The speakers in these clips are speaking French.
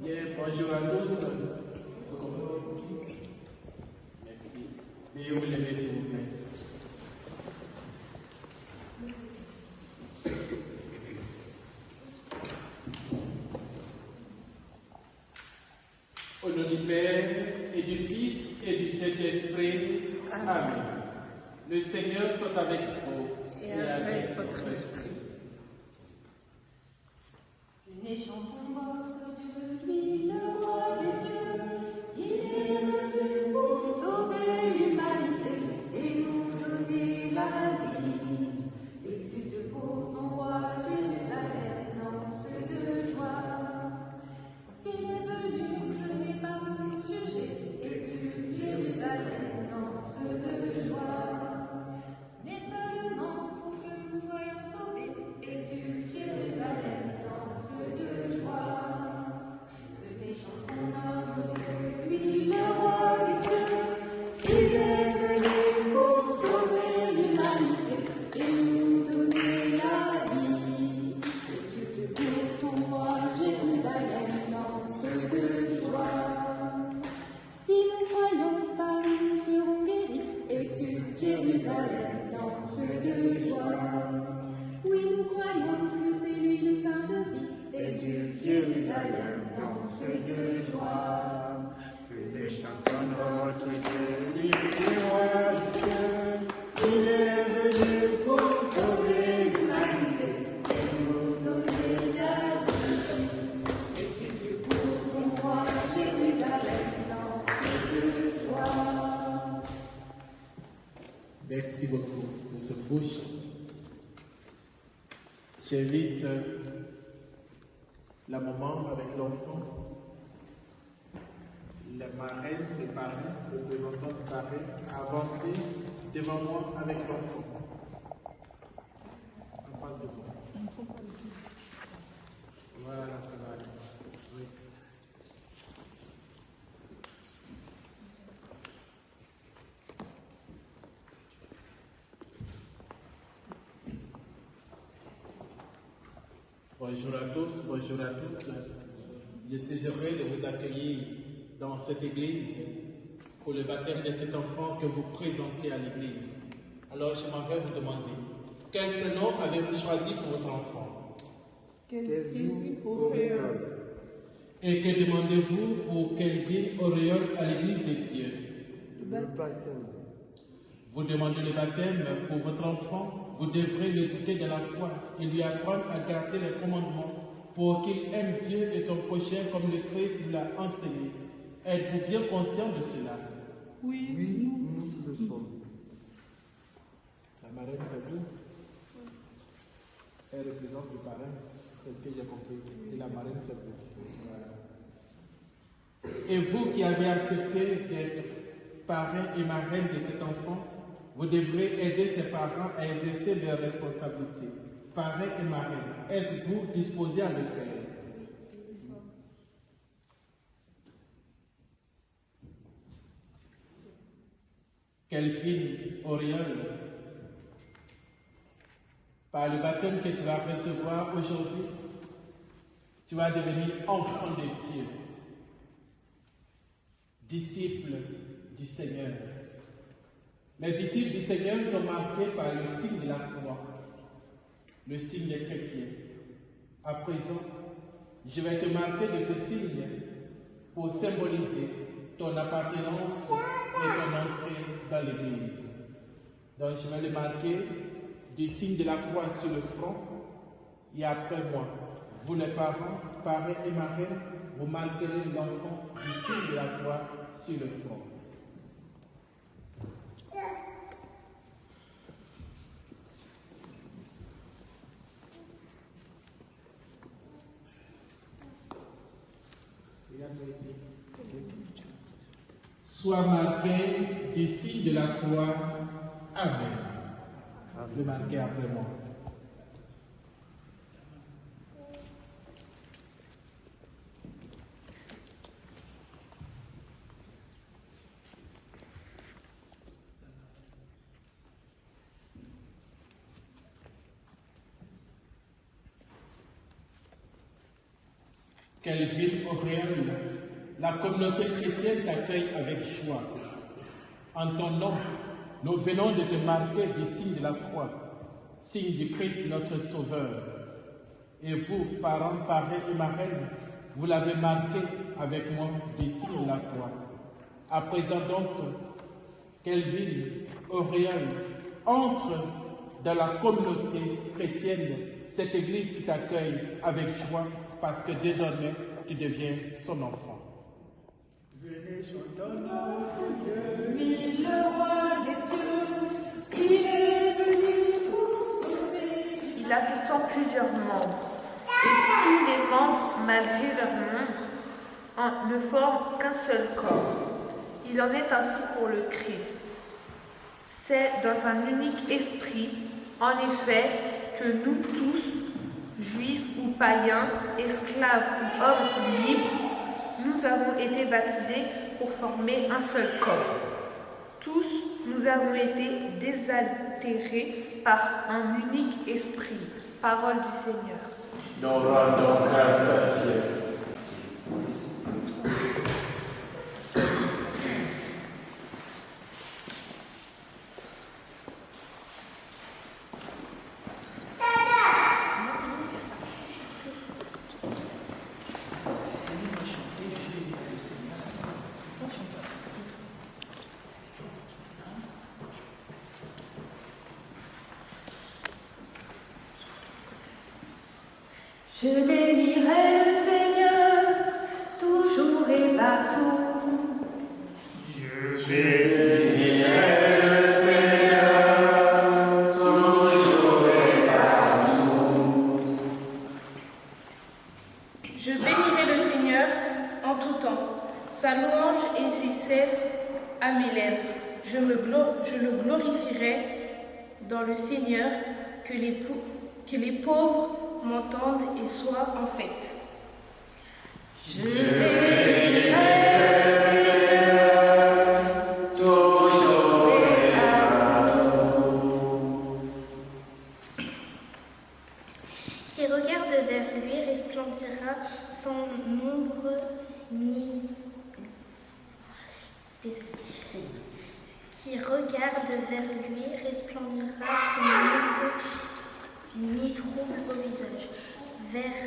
Bien, bonjour à tous. Merci. Veuillez vous lever, s'il vous plaît. Au nom du Père, et du Fils, et du Saint-Esprit. Amen. Le Seigneur soit avec vous Et avec votre esprit. Venez, chantons votre Dieu, lui, le roi des cieux. Il est venu pour sauver l'humanité et nous donner la vie. Exulte pour ton roi, Jérusalem, danse de joie. S'il est venu, ce n'est pas pour nous juger. Exulte Jérusalem, danse de joie. Mais seulement pour que nous soyons sauvés. Exulte Jérusalem, danse de joie. Venez, chantons notre Dieu, lui, le roi des cieux. Il est venu pour sauver l'humanité et nous donner la vie. Exulte pour ton roi, Jérusalem, danse de joie. Si nous croyons par lui, nous serons guéris. Exulte Jérusalem, danse de joie. Oui, nous croyons que c'est lui le pain de vie. Exulte Jérusalem, danse de joie. Venez, chantons notre Dieu, lui, le roi des cieux. Il est venu pour sauver l'humanité Et nous donner la vie. Exulte pour ton roi, Jérusalem, danse de joie. Merci beaucoup pour ce beau chant. J'invite la maman avec l'enfant, la marraine, le parrain, le représentant du parrain, à avancer devant moi avec l'enfant. En face de moi. Voilà, ça va aller. Oui. Bonjour à tous, bonjour à toutes. Je suis heureux de vous accueillir dans cette église pour le baptême de cet enfant que vous présentez à l'église. Alors je m'en vais vous demander, quel prénom avez-vous choisi pour votre enfant? Kelvin Auréole. Et que demandez-vous pour Kelvin Auréole à l'église de Dieu? Le baptême. Vous demandez le baptême pour votre enfant, vous devrez l'éduquer de la foi et lui apprendre à garder les commandements pour qu'il aime Dieu et son prochain comme le Christ nous l'a enseigné. Êtes-vous bien conscient de cela? Oui, nous le sommes. La marraine, c'est vous? Elle représente le parrain, c'est ce que j'ai compris. Et la marraine, c'est vous. Voilà. Et vous qui avez accepté d'être parrain et marraine de cet enfant, vous devrez aider ses parents à exercer leurs responsabilités. Parrain et marraine, êtes-vous disposés à le faire? Kelvin Auréole, par le baptême que tu vas recevoir aujourd'hui, tu vas devenir enfant de Dieu, disciple du Seigneur. Les disciples du Seigneur sont marqués par le signe de la croix, le signe des chrétiens. À présent, je vais te marquer de ce signe pour symboliser ton appartenance et ton entrée dans l'Église. Donc je vais le marquer du signe de la croix sur le front et après moi, vous les parents, parrains et marraines, vous marquerez l'enfant du signe de la croix sur le front. Soit marqué du signe de la croix. Amen. Le marquer après moi. Kelvin Auréole, la communauté chrétienne t'accueille avec joie. En ton nom, nous venons de te marquer du signe de la croix, signe du Christ notre Sauveur. Et vous, parents, parrains et marraines, vous l'avez marqué avec moi du signe de la croix. À présent donc, Kelvin Auréole, entre dans la communauté chrétienne, cette église qui t'accueille avec joie, parce que désormais, tu deviens son enfant. Venez chantons notre Dieu. Lui, le roi des cieux, il est venu pour sauver. Il a pourtant plusieurs membres, et tous les membres, malgré leur nombre, ne forment qu'un seul corps. Il en est ainsi pour le Christ. C'est dans un unique esprit, en effet, que nous tous, juifs ou païens, esclaves ou hommes libres, nous avons été baptisés pour former un seul corps. Tous, nous avons été désaltérés par un unique esprit. Parole du Seigneur. Nous rendons grâce à Dieu. Je bénirai le Seigneur, toujours et partout. Je bénirai le Seigneur, toujours et partout. Je bénirai le Seigneur en tout temps. Sa louange est sans cesse à mes lèvres. Je le glorifierai dans le Seigneur, que les pauvres m'entendent et soient en fête. Je bénirai le Seigneur, toujours et partout. Qui regarde vers lui resplendira sans nombre ni... Désolée. Qui regarde vers lui resplendira sans nombre ni trouble au visage. Vers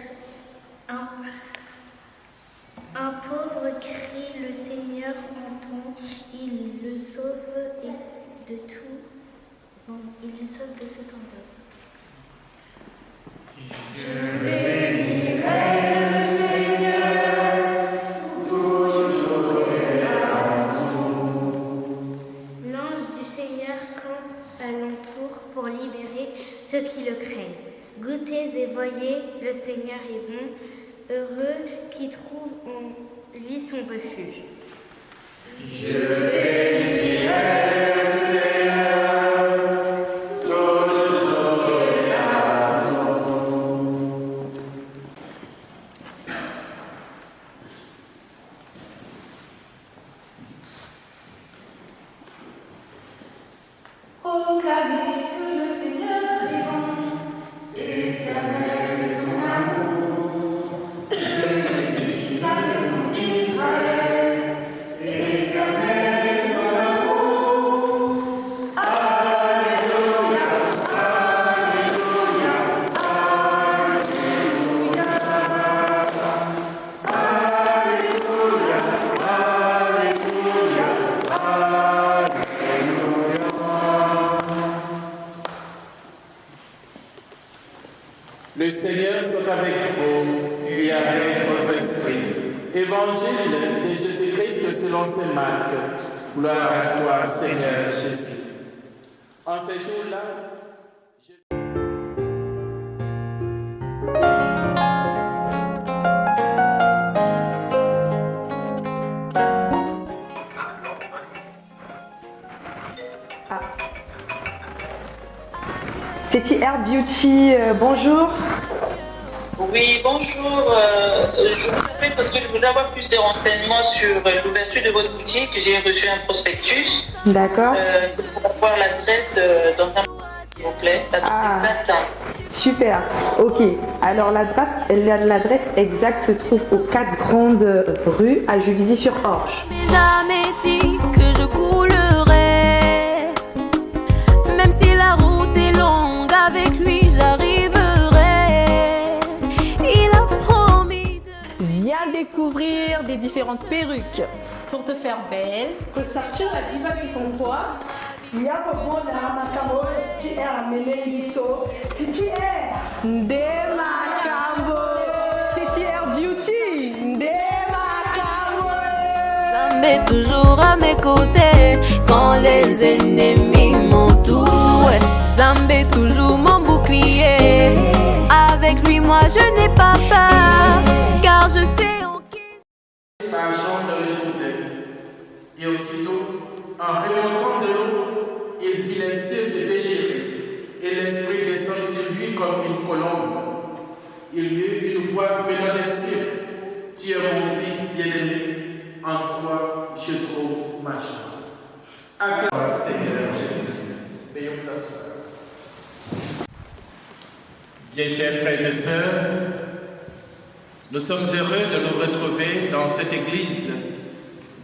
un pauvre crie, le Seigneur entend, il le sauve de toute angoisse. Je bénirai le Seigneur, toujours et partout. L'ange du Seigneur campe alentour pour libérer ceux qui le craignent. Goûtez et voyez, le Seigneur est bon, heureux qui trouve en lui son refuge. Je bénirai le Seigneur, toujours et partout. Proclamez que le Seigneur est bon, éternel est son amour. Que le dise la maison d'Israël, éternel est son amour. Alléluia, alléluia, alléluia. Alléluia, alléluia, alléluia. Le Seigneur soit avec vous et avec votre esprit. Évangile de Jésus-Christ selon saint Marc. Gloire à toi, Seigneur Jésus. En ces jours-là, City Air Beauty, bonjour. Oui, bonjour. Je vous appelle parce que je voudrais avoir plus de renseignements sur l'ouverture de votre boutique. J'ai reçu un prospectus. D'accord. Pour avoir l'adresse dans un... S'il vous plaît, l'adresse exacte. Super, ok. Alors l'adresse exacte se trouve aux 4 grandes rues à Juvisy-sur-Orge. Mais jamais dit que je coulerai. Même si la route est longue, avec lui j'arriverai. Il a promis de... Viens découvrir des différentes perruques pour te faire belle. Que sortir la diva qui comptoir. Il y a beaucoup de makambo, si tu es amené biso, si tu es Nde Makambo, CTR Beauty, Nde Makambo. Zambé toujours à mes côtés quand les ennemis m'entourent. Zambé toujours mon bouclier. Avec lui moi je n'ai pas peur, car je sais en qui. Par Jean dans le Jourdain, et aussitôt, en remontant de l'eau, il vit les cieux se déchirer, et l'Esprit descend sur lui comme une colombe. Il y eut une voix venant des cieux. Tu es mon fils bien-aimé, en toi je trouve ma joie. Acclamons Seigneur Jésus. Veuillez vous asseoir. Bien chers frères et sœurs, nous sommes heureux de nous retrouver dans cette église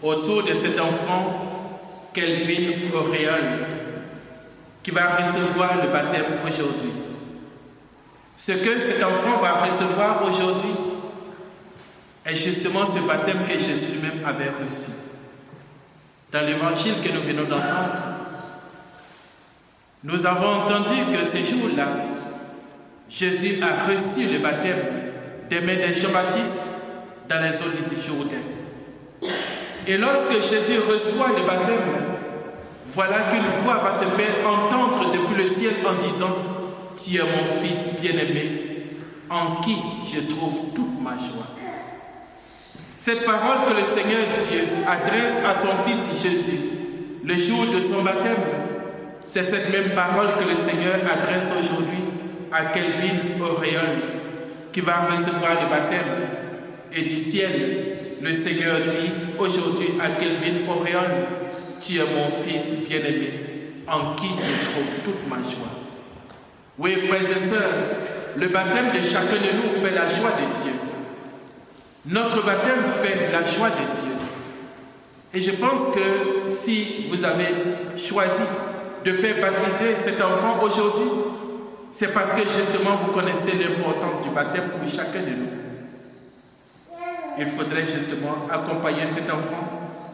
autour de cet enfant Kelvin Auréole qui va recevoir le baptême aujourd'hui. Ce que cet enfant va recevoir aujourd'hui est justement ce baptême que Jésus lui-même avait reçu. Dans l'évangile que nous venons d'entendre, nous avons entendu que ce jour-là, Jésus a reçu le baptême des mains de Jean-Baptiste dans les eaux du Jourdain. Et lorsque Jésus reçoit le baptême, voilà qu'une voix va se faire entendre depuis le ciel en disant « Tu es mon fils bien-aimé, en qui je trouve toute ma joie. » Cette parole que le Seigneur Dieu adresse à son fils Jésus le jour de son baptême, c'est cette même parole que le Seigneur adresse aujourd'hui à Kelvin Auréole qui va recevoir le baptême. Et du ciel, le Seigneur dit aujourd'hui à Kelvin Auréole, tu es mon fils bien-aimé, en qui je trouve toute ma joie. Oui, frères et sœurs, le baptême de chacun de nous fait la joie de Dieu. Notre baptême fait la joie de Dieu. Et je pense que si vous avez choisi de faire baptiser cet enfant aujourd'hui, c'est parce que justement vous connaissez l'importance du baptême pour chacun de nous. Il faudrait justement accompagner cet enfant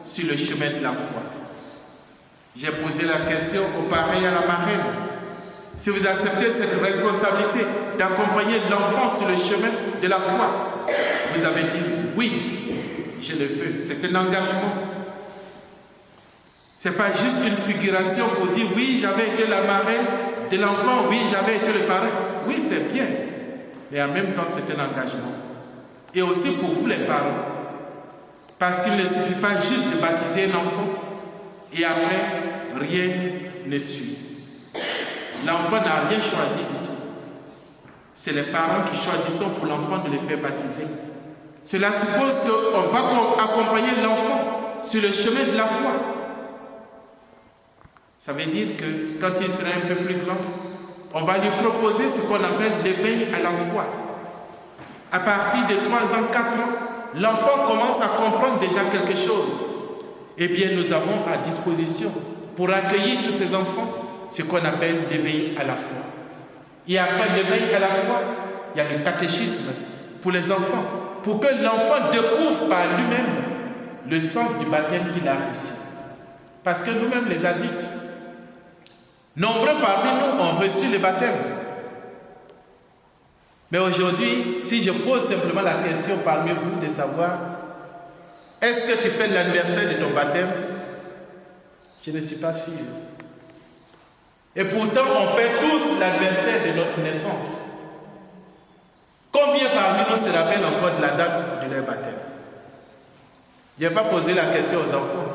sur le chemin de la foi. J'ai posé la question au parrain et à la marraine. Si vous acceptez cette responsabilité d'accompagner l'enfant sur le chemin de la foi, vous avez dit oui, je le veux. C'est un engagement. Ce n'est pas juste une figuration pour dire oui, j'avais été la marraine de l'enfant, oui, j'avais été le parrain. Oui, c'est bien. Mais en même temps, c'est un engagement. Et aussi pour vous les parents. Parce qu'il ne suffit pas juste de baptiser un enfant et après, rien ne suit. L'enfant n'a rien choisi du tout. C'est les parents qui choisissent pour l'enfant de le faire baptiser. Cela suppose qu'on va accompagner l'enfant sur le chemin de la foi. Ça veut dire que quand il sera un peu plus grand, on va lui proposer ce qu'on appelle l'éveil à la foi. À partir de 3 ans, 4 ans, l'enfant commence à comprendre déjà quelque chose. Eh bien, nous avons à disposition, pour accueillir tous ces enfants, ce qu'on appelle l'éveil à la foi. Et après l'éveil à la foi, il y a le catéchisme pour les enfants, pour que l'enfant découvre par lui-même le sens du baptême qu'il a reçu. Parce que nous-mêmes, les adultes, nombreux parmi nous ont reçu le baptême. Mais aujourd'hui, si je pose simplement la question parmi vous de savoir, est-ce que tu fais l'anniversaire de ton baptême? Je ne suis pas sûr. Et pourtant, on fait tous l'anniversaire de notre naissance. Combien parmi nous se rappellent encore de la date de leur baptême? Je n'ai pas posé la question aux enfants.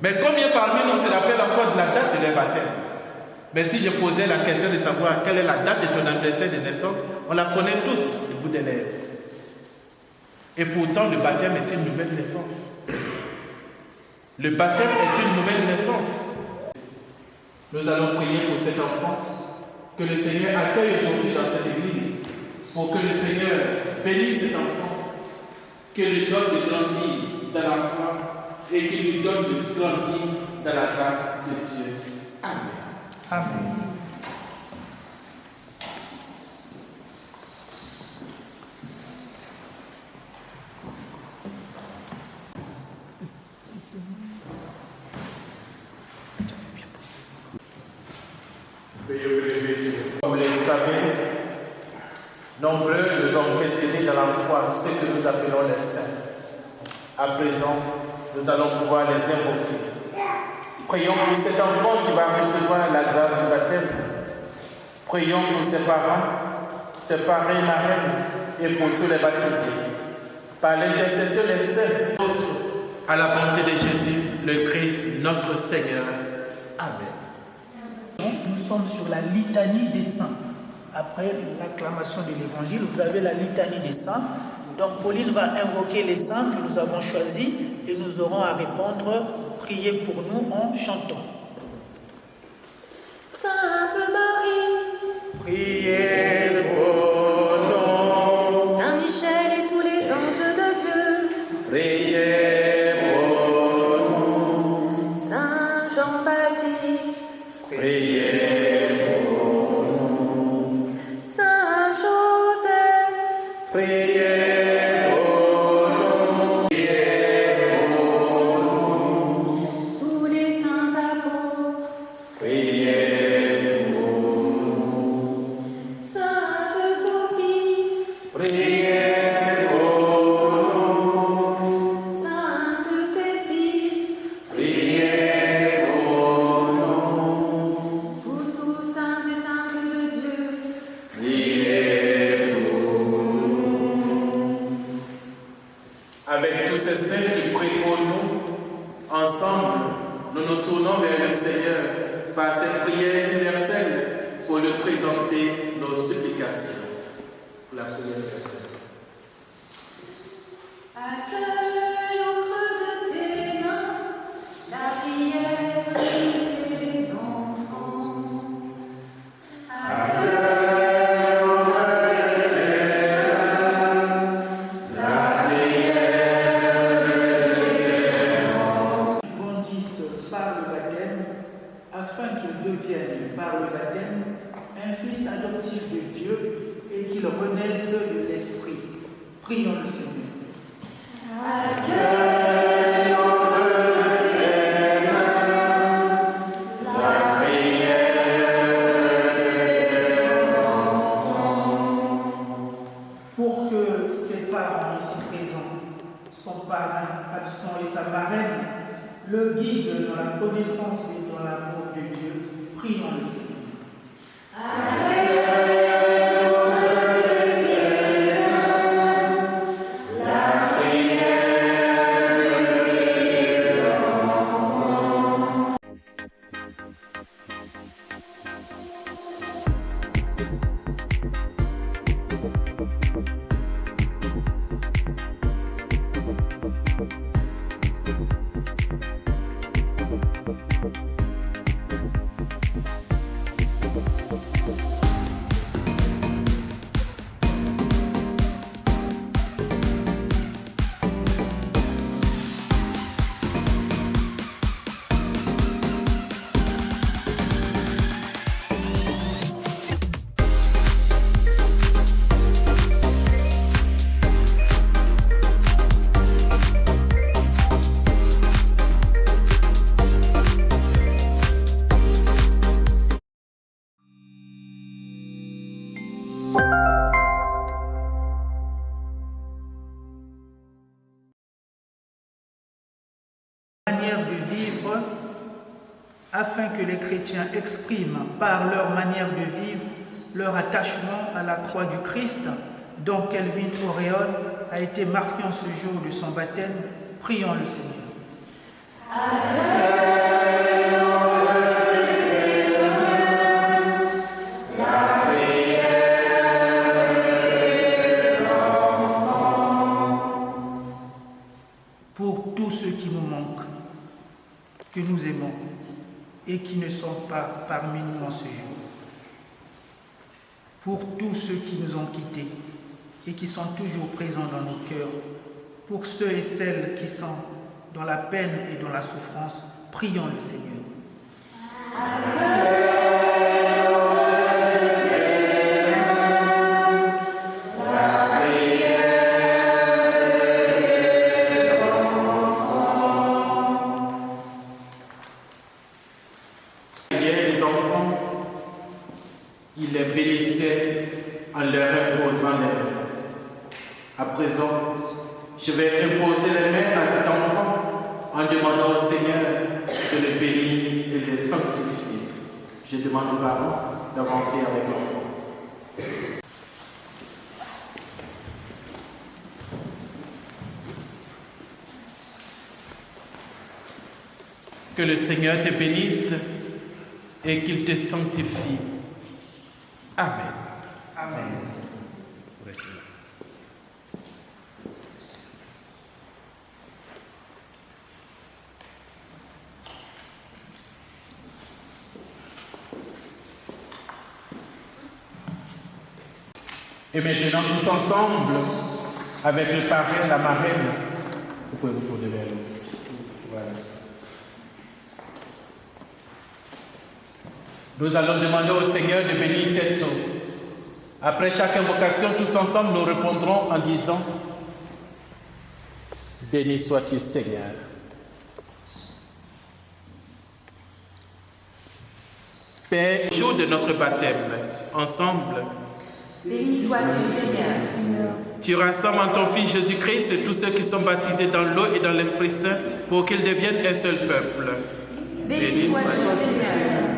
Mais combien parmi nous se rappellent encore de la date de leur baptême? Mais si je posais la question de savoir quelle est la date de ton anniversaire de naissance, on la connaît tous du bout des lèvres. Et pourtant, le baptême est une nouvelle naissance. Le baptême est une nouvelle naissance. Nous allons prier pour cet enfant que le Seigneur accueille aujourd'hui dans cette église, pour que le Seigneur bénisse cet enfant, qu'il lui donne de grandir dans la foi et qu'il lui donne de grandir dans la grâce de Dieu. Amen. Amen. Comme vous le savez, nombreux nous ont précédés dans la foi, ceux que nous appelons les saints. À présent, nous allons pouvoir les invoquer. Prions pour cet enfant qui va recevoir la grâce du baptême. Prions pour ses parrains et marraines, et pour tous les baptisés. Par l'intercession des saints, à la bonté de Jésus, le Christ, notre Seigneur. Amen. Nous sommes sur la litanie des saints. Après l'acclamation de l'évangile, vous avez la litanie des saints. Donc Pauline va invoquer les saints que nous avons choisis et nous aurons à répondre, priez pour nous en chantant. Sainte Marie, priez pour nous. Saint Michel et tous les anges de Dieu, priez pour nous. Saint Jean-Baptiste, priez pour nous. Saint Joseph, priez pour nous. Priez pour nous. tous les saints apôtres, Priez pour nous. Sainte Sophie, Priez pour nous. Sainte Cécile, Priez pour nous. vous tous saints et saintes de Dieu, Priez pour nous. Avec tous ces saints qui prient pour nous, ensemble, nous nous tournons vers le Seigneur par cette prière universelle pour lui présenter nos supplications. Pour la prière universelle. accueille au creux de tes mains la prière de tes enfants. Accueille au creux de tes mains la prière de tes enfants. Grandissent par le baptême, afin qu'ils deviennent par le baptême un fils adoptif de Dieu et qu'ils renaissent de l'Esprit. Prions le Seigneur. Accueille au creux de tes mains la prière de tes enfants. Pour que ses parents ici présents, son parrain absent et sa marraine, le guident dans la connaissance et dans l'amour de Dieu, prions le Seigneur. Accueille au creux de tes mains la prière de tes enfants. Manière de vivre, afin que les chrétiens expriment par leur manière de vivre leur attachement à la croix du Christ, dont Kelvin Auréole a été marqué en ce jour de son baptême. Prions le Seigneur. Accueille au creux de tes mains la prière de tes enfants. Pour tous ceux qui nous manquent, que nous aimons et qui ne sont pas parmi nous en ce jour, pour tous ceux qui nous ont quittés et qui sont toujours présents dans nos cœurs, pour ceux et celles qui sont dans la peine et dans la souffrance, prions le Seigneur. Les enfants, il les bénissait en leur imposant les mains. À présent, je vais imposer les mains à cet enfant en demandant au Seigneur de le bénir et de le sanctifier. Je demande aux parents d'avancer avec l'enfant. Que le Seigneur te bénisse et qu'il te sanctifie. Amen. Amen. Restez là. Et maintenant, tous ensemble, avec le parrain, la marraine, vous pouvez vous tourner vers l'autre. Voilà. Nous allons demander au Seigneur de bénir cette eau. Après chaque invocation, tous ensemble, nous répondrons en disant « Béni sois-tu, Seigneur ». Père, jour de notre baptême, ensemble, béni sois-tu, Seigneur. Tu rassembles en ton Fils Jésus-Christ tous ceux qui sont baptisés dans l'eau et dans l'Esprit Saint pour qu'ils deviennent un seul peuple. Béni sois-tu, Seigneur.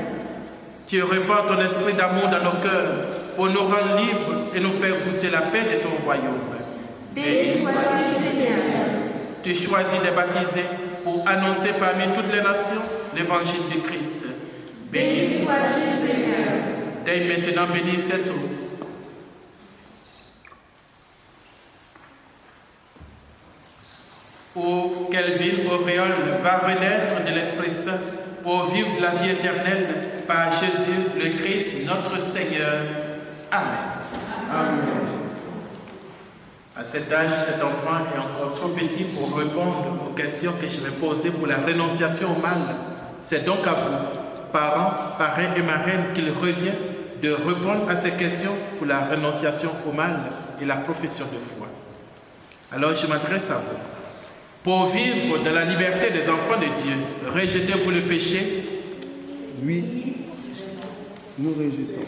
Tu répands ton esprit d'amour dans nos cœurs pour nous rendre libres et nous faire goûter la paix de ton royaume. Béni sois-tu, Seigneur. Tu choisis de baptiser pour annoncer parmi toutes les nations l'évangile du Christ. Béni sois-tu, Seigneur. Dès maintenant, bénis cette eau. Ô Kelvin Auréole va renaître de l'Esprit Saint pour vivre de la vie éternelle par Jésus le Christ, notre Seigneur. Amen. Amen. À cet âge, cet enfant est encore trop petit pour répondre aux questions que je vais poser pour la renonciation au mal. C'est donc à vous, parents, parrains et marraines, qu'il revient de répondre à ces questions pour la renonciation au mal et la profession de foi. Alors je m'adresse à vous. Pour vivre dans la liberté des enfants de Dieu, rejetez-vous le péché? Oui, nous rejetons.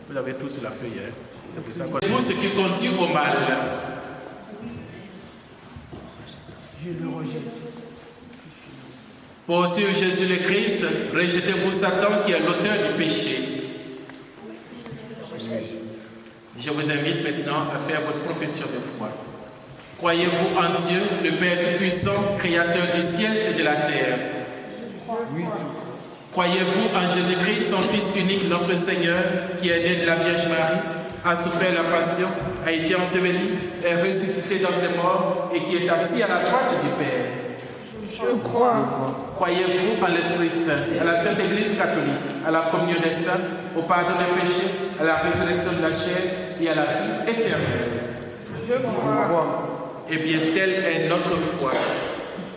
Vous avez tous la feuille, hein? C'est pour ça que vous, ce qui conduit au mal. Je le rejette. Pour suivre Jésus le Christ, rejetez-vous Satan qui est l'auteur du péché. Je vous invite maintenant à faire votre profession de foi. Croyez-vous en Dieu, le Père Tout-Puissant, Créateur du ciel et de la terre? Oui. Croyez-vous en Jésus-Christ, son Fils unique, notre Seigneur, qui est né de la Vierge Marie, a souffert la passion, a été enseveli, est ressuscité d'entre les morts et qui est assis à la droite du Père? Je crois. Croyez-vous en l'Esprit Saint, à la Sainte Église catholique, à la communion des saints, au pardon des péchés, à la résurrection de la chair et à la vie éternelle? Je crois. Eh bien, telle est notre foi.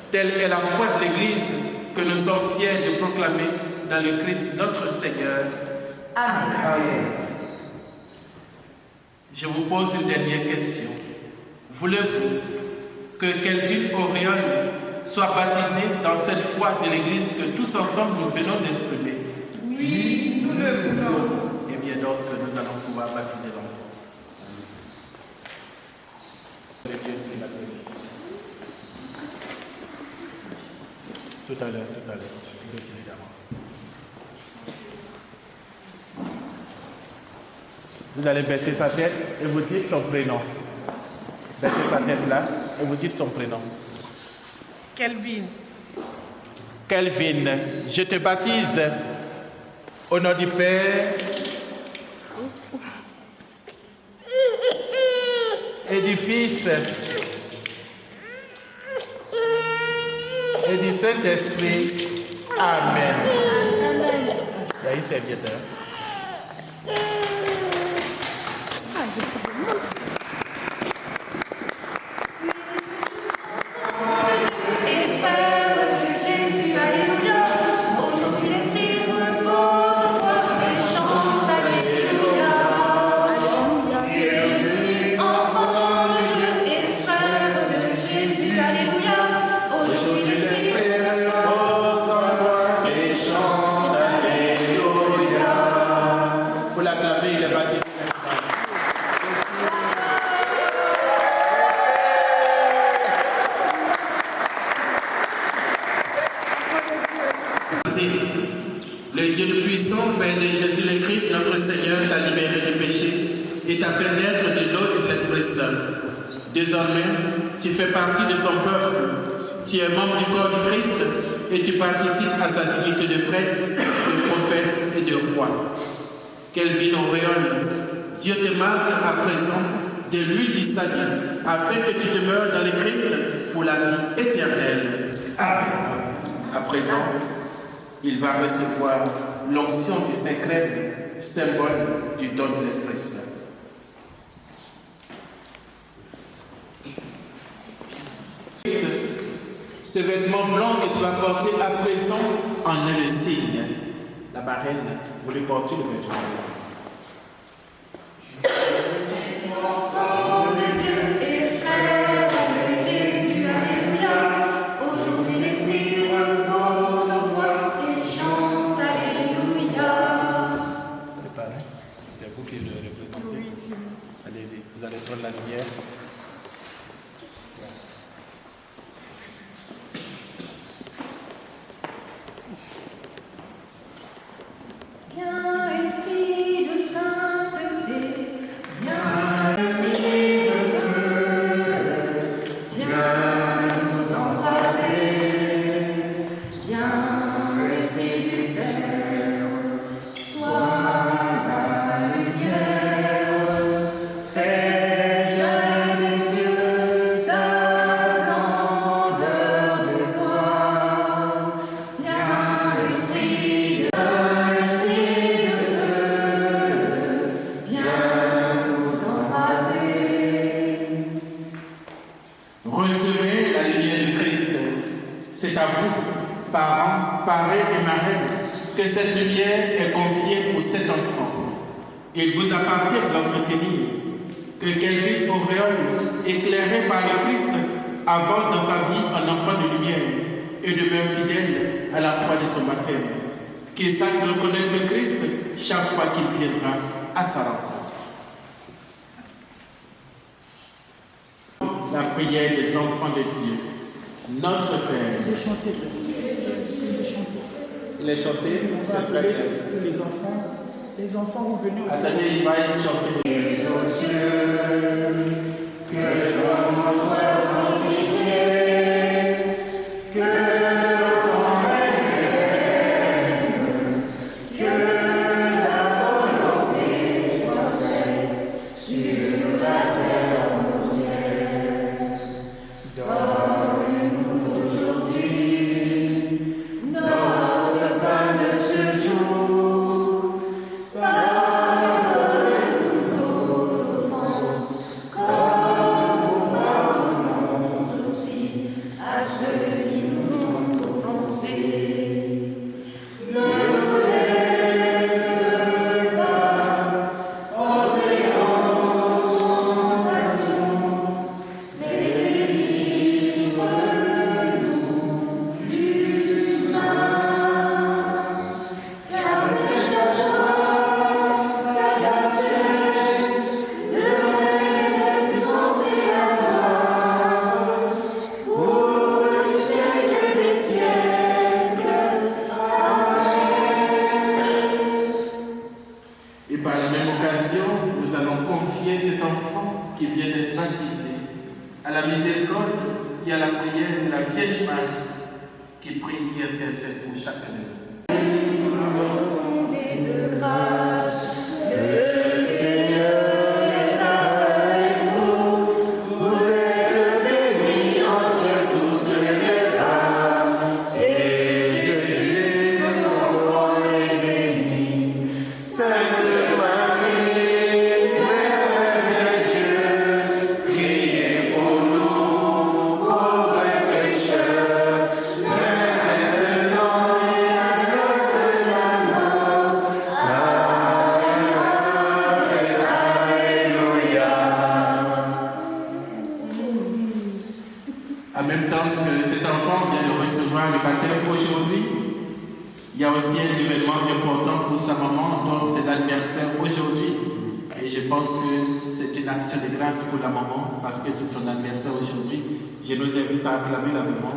Telle est la foi de l'Église que nous sommes fiers de proclamer dans le Christ notre Seigneur. Amen. Amen. Je vous pose une dernière question. Voulez-vous que Kelvin Auréole soit baptisé dans cette foi de l'Église que tous ensemble nous venons d'exprimer? Oui, nous le voulons. Eh bien, donc, nous allons pouvoir baptiser l'enfant. Tout à l'heure, évidemment. Vous allez baisser sa tête et vous dites son prénom. Baissez sa tête là et vous dites son prénom. Kelvin. Kelvin, je te baptise au nom du Père et du Fils et du Saint-Esprit. Amen. Amen. Et frère de Jésus, alléluia. Aujourd'hui l'Esprit repose en toi et chante alléluia. Tu es venu enfant de Dieu et frère de Jésus, alléluia. Aujourd'hui l'Esprit repose en toi et chante alléluia. Il faut l'acclamer, il est baptisé. Le Dieu puissant, Père de Jésus le Christ, notre Seigneur, t'a libéré du péché et t'a fait naître de l'eau et de l'Esprit Saint. Désormais, tu fais partie de son peuple, tu es membre du corps du Christ et tu participes à sa dignité de prêtre, de prophète et de roi. Quelle vie auréole! Dieu te marque à présent de l'huile du salut, afin que tu demeures dans le Christ pour la vie éternelle. Amen. À présent, il va recevoir l'onction du Saint-Crème, symbole du don de l'Esprit Saint. Ce vêtement blanc que tu vas porter à présent en est le signe. La marraine, vous lui portez le vêtement blanc. Allez-y, vous allez prendre la lumière. Viens, Esprit de sainteté, viens, Esprit de feu, viens nous embraser, viens, Esprit du Père, sois la lumière, fais jaillir des cieux ta splendeur de gloire, viens, Esprit de Recevez la lumière du Christ. C'est à vous, parents, parrains et marraines, que cette lumière est confiée pour cet enfant. Il vous appartient de l'entretenir. Que Kelvin auréole, éclairé par le Christ, avance dans sa vie en enfant de lumière et demeure fidèle à la foi de son baptême. Qu'il sache reconnaître le Christ chaque fois qu'il viendra à sa rencontre. La prière des enfants de Dieu. Notre Père. Il est chanté. Il est chanté. Il est chanté, c'est très bien. Tous les enfants vous venez. Attendez, il va être chanté. Les aux cieux, que ton nom soit sanctifié, que ton règne vienne, que ta volonté soit faite sur la terre comme au ciel. Donne-nous aujourd'hui notre pain de ce jour. Pardonne-nous nos offenses, comme nous pardonnons aussi à ceux qui nous ont offensés. Ne nous laisse pas entrer en tentation, mais délivre-nous du mal. Car c'est à toi qu'appartiennent le règne, la puissance et la gloire, pour le siècle des siècles. Amen. Et par la même occasion, nous allons confier cet enfant qui vient d'être baptisé à la miséricorde et à la prière de la Vierge Marie qui prie et intercède pour chacun de nous. Et de grâce, le Seigneur est avec vous. Vous êtes bénie entre toutes les femmes, et Jésus, votre enfant, est béni. Sainte Marie, Mère En même temps que cet enfant vient de recevoir le baptême aujourd'hui, il y a aussi un événement important pour sa maman, dont c'est l'anniversaire aujourd'hui. Et je pense que c'est une action de grâce pour la maman, parce que c'est son anniversaire aujourd'hui. Je nous invite à acclamer la maman.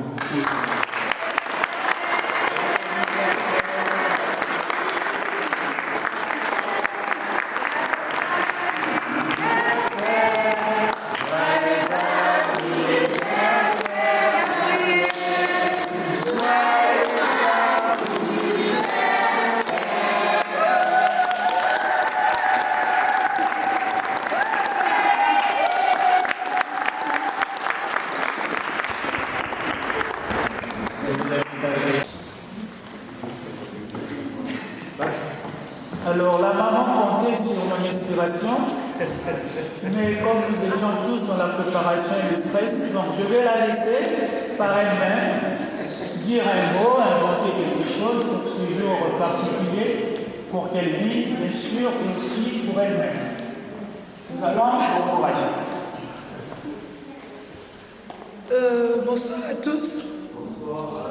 Alors la maman comptait sur mon inspiration, mais comme nous étions tous dans la préparation et le stress, donc je vais la laisser par elle-même dire un mot, inventer quelque chose pour ce jour particulier, pour qu'elle vive, bien sûr, et aussi pour elle-même. Nous allons l'encourager. Bonsoir à tous. Bonsoir.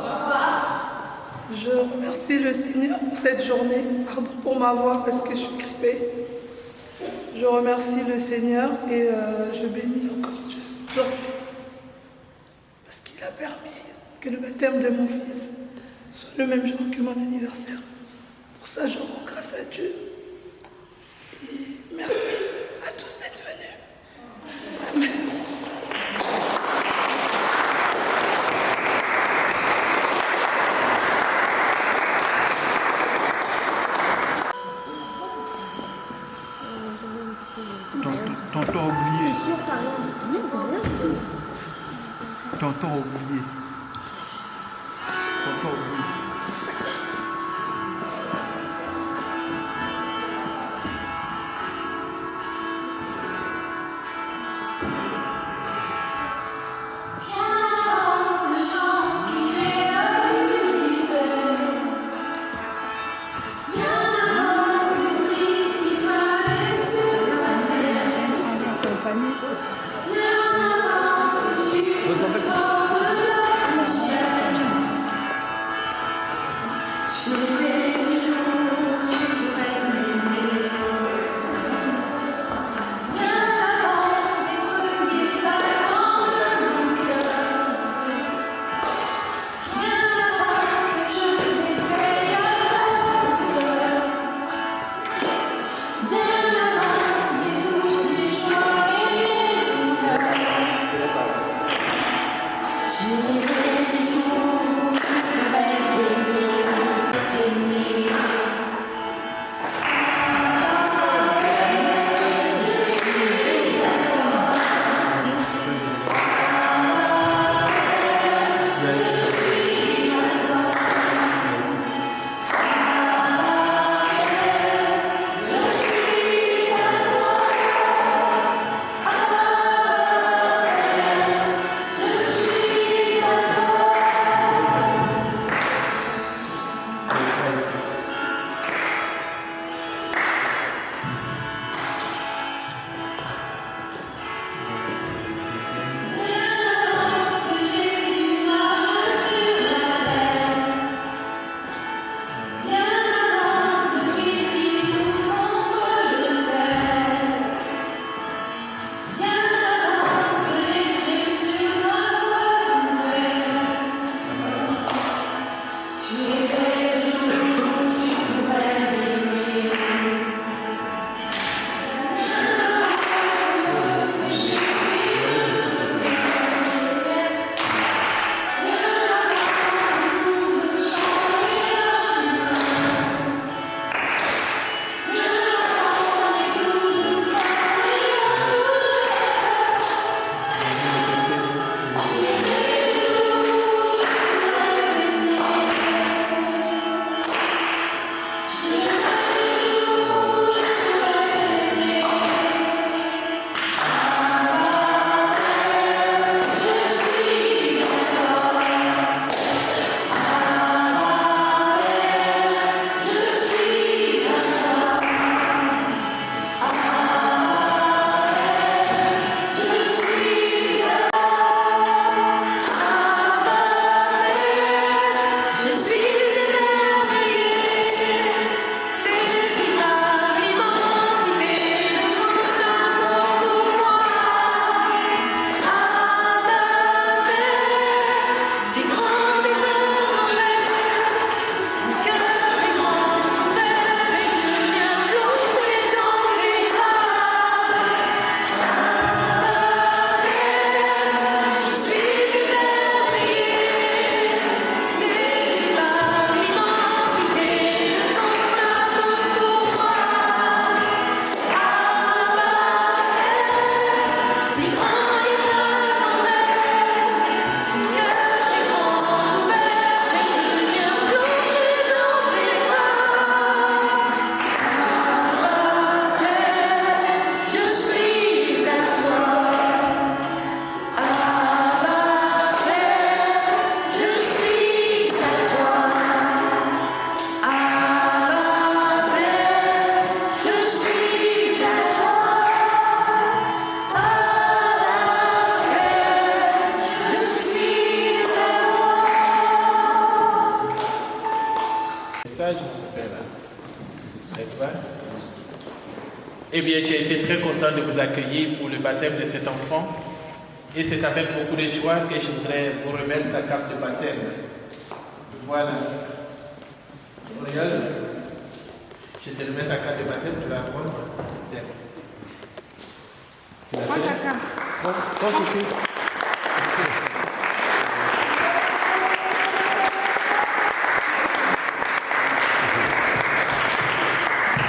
Je remercie le Seigneur pour cette journée. Pardon pour ma voix parce que je suis grippée. Je remercie le Seigneur et je bénis encore Dieu aujourd'hui. Parce qu'il a permis que le baptême de mon fils soit le même jour que mon anniversaire. Pour ça, je rends grâce à Dieu. Et merci à tous d'être venus. Amen. Tonton oublié. T'es sûr, t'as rien dit? Tonton oublié. Tonton oublié. Bien avant les doutes, les joies et les douleurs. Eh bien, j'ai été très content de vous accueillir pour le baptême de cet enfant. Et c'est avec beaucoup de joie que je voudrais vous remettre sa carte de baptême. Voilà. Regarde. Je te remets ta carte de baptême, tu vas prendre. Prends ta carte. Prends tout de suite.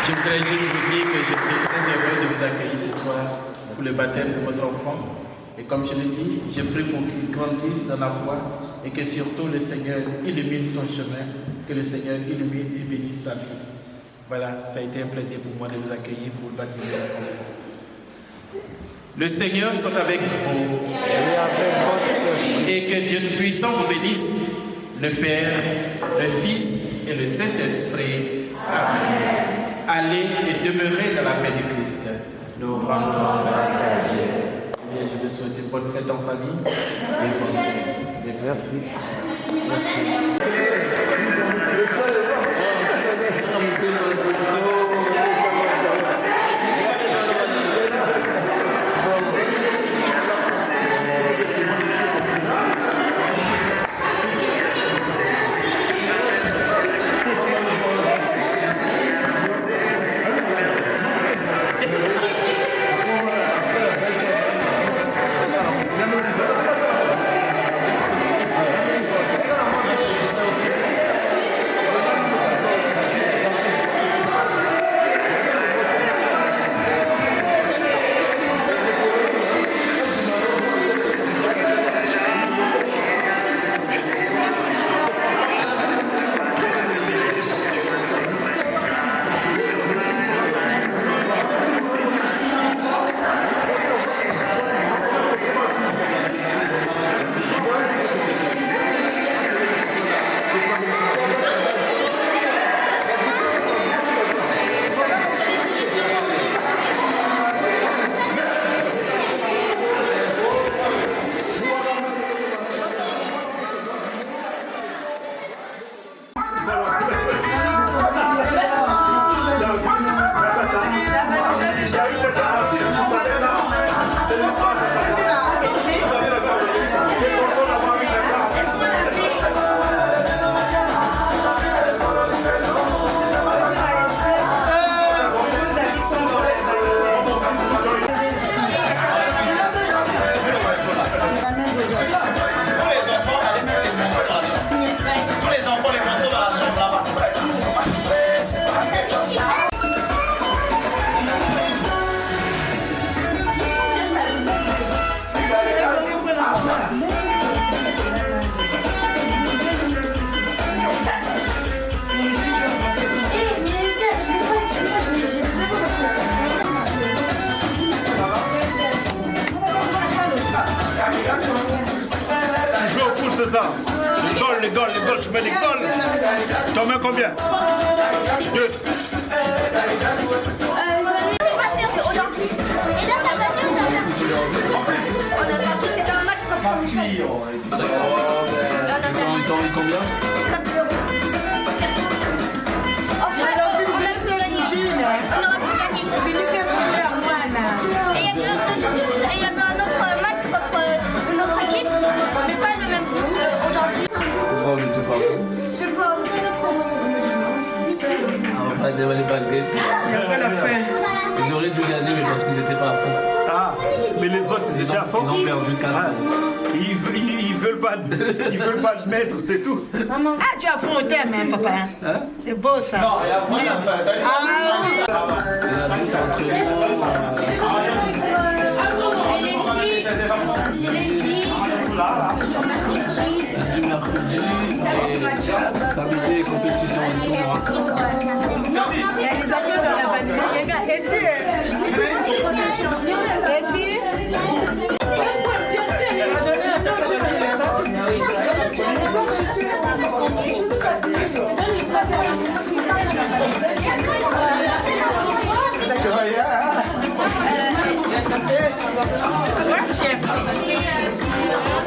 Je voudrais juste vous dire que j'étais très heureux de vous accueillir ce soir pour le baptême de votre enfant. Et comme je l'ai dit, je prie pour qu'il grandisse dans la foi et que surtout le Seigneur illumine son chemin, que le Seigneur illumine et bénisse sa vie. Voilà, ça a été un plaisir pour moi de vous accueillir pour le baptême de votre enfant. Le Seigneur soit avec vous et que Dieu Tout-Puissant vous bénisse, le Père, le Fils et le Saint-Esprit. Amen. Allez et demeurez dans la paix du Christ. Nous rendons grâce à Dieu. Eh bien, je te souhaite une bonne fête en famille. Merci. Les goals, tu mets les goals. Tu en mets combien? 2. J'en ai pas fait aujourd'hui. Et là, t'as gagné ou t'as perdu? On a perdu, c'était un match contre Michel. Ils t'ont mis combien? 4-0. Enfin, on a pu gagner. On aurait pu gagner. Et il y avait un autre match contre une autre équipe, mais pas le même groupe aujourd'hui. Pourquoi tu parles? Je peux en dire On va pas dévaler le baguette. Il n'y a pas la fin. Ils auraient dû gagner, mais parce qu'ils n'étaient pas à fond. Ah, mais les autres, ils étaient à fond. Ils ont perdu 4. Ils veulent pas admettre, c'est tout. Ah, tu as fond au thème, hein, papa. Hein? C'est beau ça. Non, il y a fond à la fin. Samedi, compétition. Il y a des avions dans la vanne. Les gars,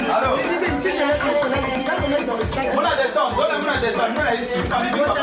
Alors, on la descend, on la descend, on la descend.